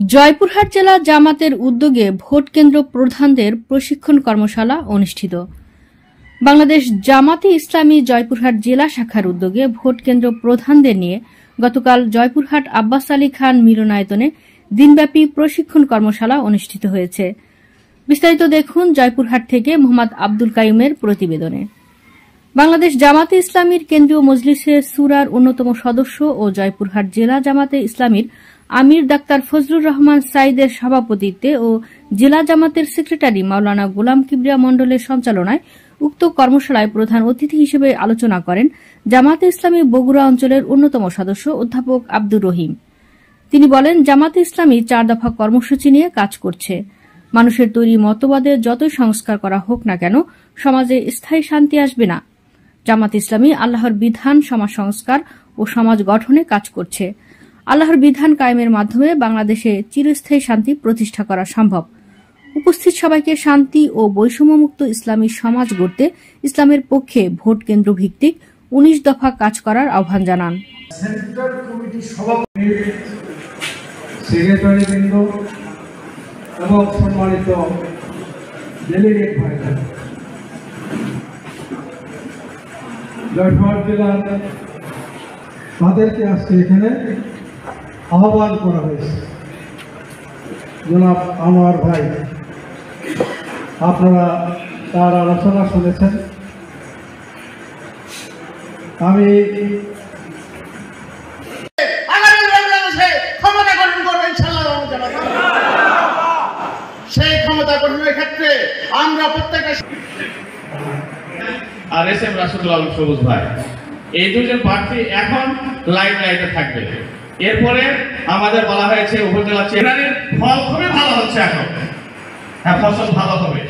জয়পুরহাট জেলা জামাতের উদ্যোগে ভোট কেন্দ্র প্রধানদের প্রশিক্ষণ কর্মশালা অনুষ্ঠিত। বাংলাদেশ জামাতে ইসলামী জয়পুরহাট জেলা শাখার উদ্যোগে ভোট কেন্দ্র প্রধানদের নিয়ে গতকাল জয়পুরহাট আব্বাস আলী খান মিলনায়তনে দিনব্যাপী প্রশিক্ষণ কর্মশালা অনুষ্ঠিত হয়েছে। বিস্তারিত দেখুন জয়পুরহাট থেকে মোহাম্মদ আব্দুল কাইমের প্রতিবেদনে। বাংলাদেশ জামাতে ইসলামীর কেন্দ্রীয় মজলিসের সুরার অন্যতম সদস্য ও জয়পুরহাট জেলা জামাতে ইসলামীর আমির ডাক্তার ফজলুর রহমান সাইদের সভাপতিত্বে ও জেলা জামাতের সেক্রেটারি মাওলানা গোলাম কিবরিয়া মণ্ডলের সঞ্চালনায় উক্ত কর্মশালায় প্রধান অতিথি হিসেবে আলোচনা করেন জামাতে ইসলামী বগুড়া অঞ্চলের অন্যতম সদস্য অধ্যাপক আব্দুর রহিম। তিনি বলেন, জামাতে ইসলামী 4 দফা কর্মসূচি নিয়ে কাজ করছে। মানুষের তৈরি মতবাদে যতই সংস্কার করা হোক না কেন, সমাজে স্থায়ী শান্তি আসবে না। জামাত ইসলামী আল্লাহর বিধান, সমাজ সংস্কার ও সমাজ গঠনে কাজ করছে। আল্লাহর বিধান কায়েমের মাধ্যমে বাংলাদেশে চিরস্থায়ী শান্তি প্রতিষ্ঠা করা সম্ভব। উপস্থিত সবাইকে শান্তি ও বৈষম্যমুক্ত ইসলামী সমাজ গড়তে ইসলামের পক্ষে ভোট কেন্দ্র ভিত্তিক 19 দফা কাজ করার আহ্বান জানান। সেন্ট্রাল কমিটি সভাপতি, সেক্রেটারিবৃন্দ এবং সম্মানিত ডেলিগেট ভাইরা, জয়পুরহাট জেলার তাদেরকে আজকে এখানে আহ্বান করা হয়েছে। জনাব আমার ভাই, আপনারা তার আলোচনা শুনেছেন। আমি সেই ক্ষমতা গঠনের ক্ষেত্রে আমরা প্রত্যেকটা আর এস এম রাশেদুল আলম সবুজ ভাই, এই দুজন প্রার্থী এখন লাইটে থাকবে। এরপরে আমাদের বলা হয়েছে উপজেলা চেয়ারম্যানের ফল খুবই ভালো হচ্ছে, এখন হ্যাঁ ফসল ভালো হবে,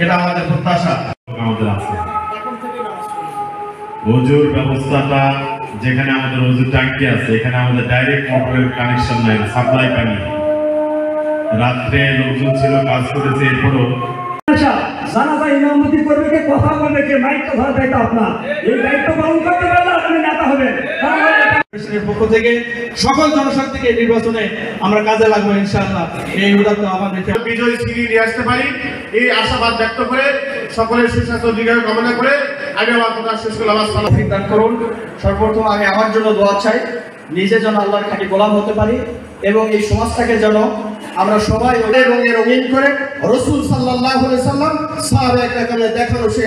এটা আমাদের প্রত্যাশা। আমাদের আছে ওজুর ব্যবস্থাটা, যেখানে আমাদের ওজুর ট্যাঙ্কি আছে, এখানে আমাদের ডাইরেক্ট মোটরের কানেকশন নাই, সাপ্লাই পানি। রাত্রে লোকজন ছিল, কাজ করেছে, এরপরও জানাজা ইমামতি করবে কে, কথা বলবে কে, মাইকটা ধরার দায়িত্ব আপনার। এই দায়িত্ব পালন করতে পারলে আপনি নেতা হবেন। পক্ষ থেকে সকল জনশক্তিকে নির্বাচনে আমরা কাজে লাগবো ইনশাআল্লাহ। এই উদাত্ত আহ্বান রেখে বিজয় ছিনিয়ে নিয়ে আসতে পারি, এই আশাবাদ ব্যক্ত করে সকলের সুস্বাস্থ্য দীর্ঘায়ু কামনা করে আমি আমার কথা শেষ করলাম। তৌফিক দান করুন। সর্বপ্রথম আমি আমার জন্য দোয়া চাই, নিজে যেন আল্লাহর খাঁটি গোলাম হতে পারি এবং এই সমাজটাকে যেন আমরা সবাই রঙে রঙিন করে রাসূল সাল্লাল্লাহু আলাইহি ওয়াসাল্লাম সাহাবায়ে কেরামের দেখানো সেই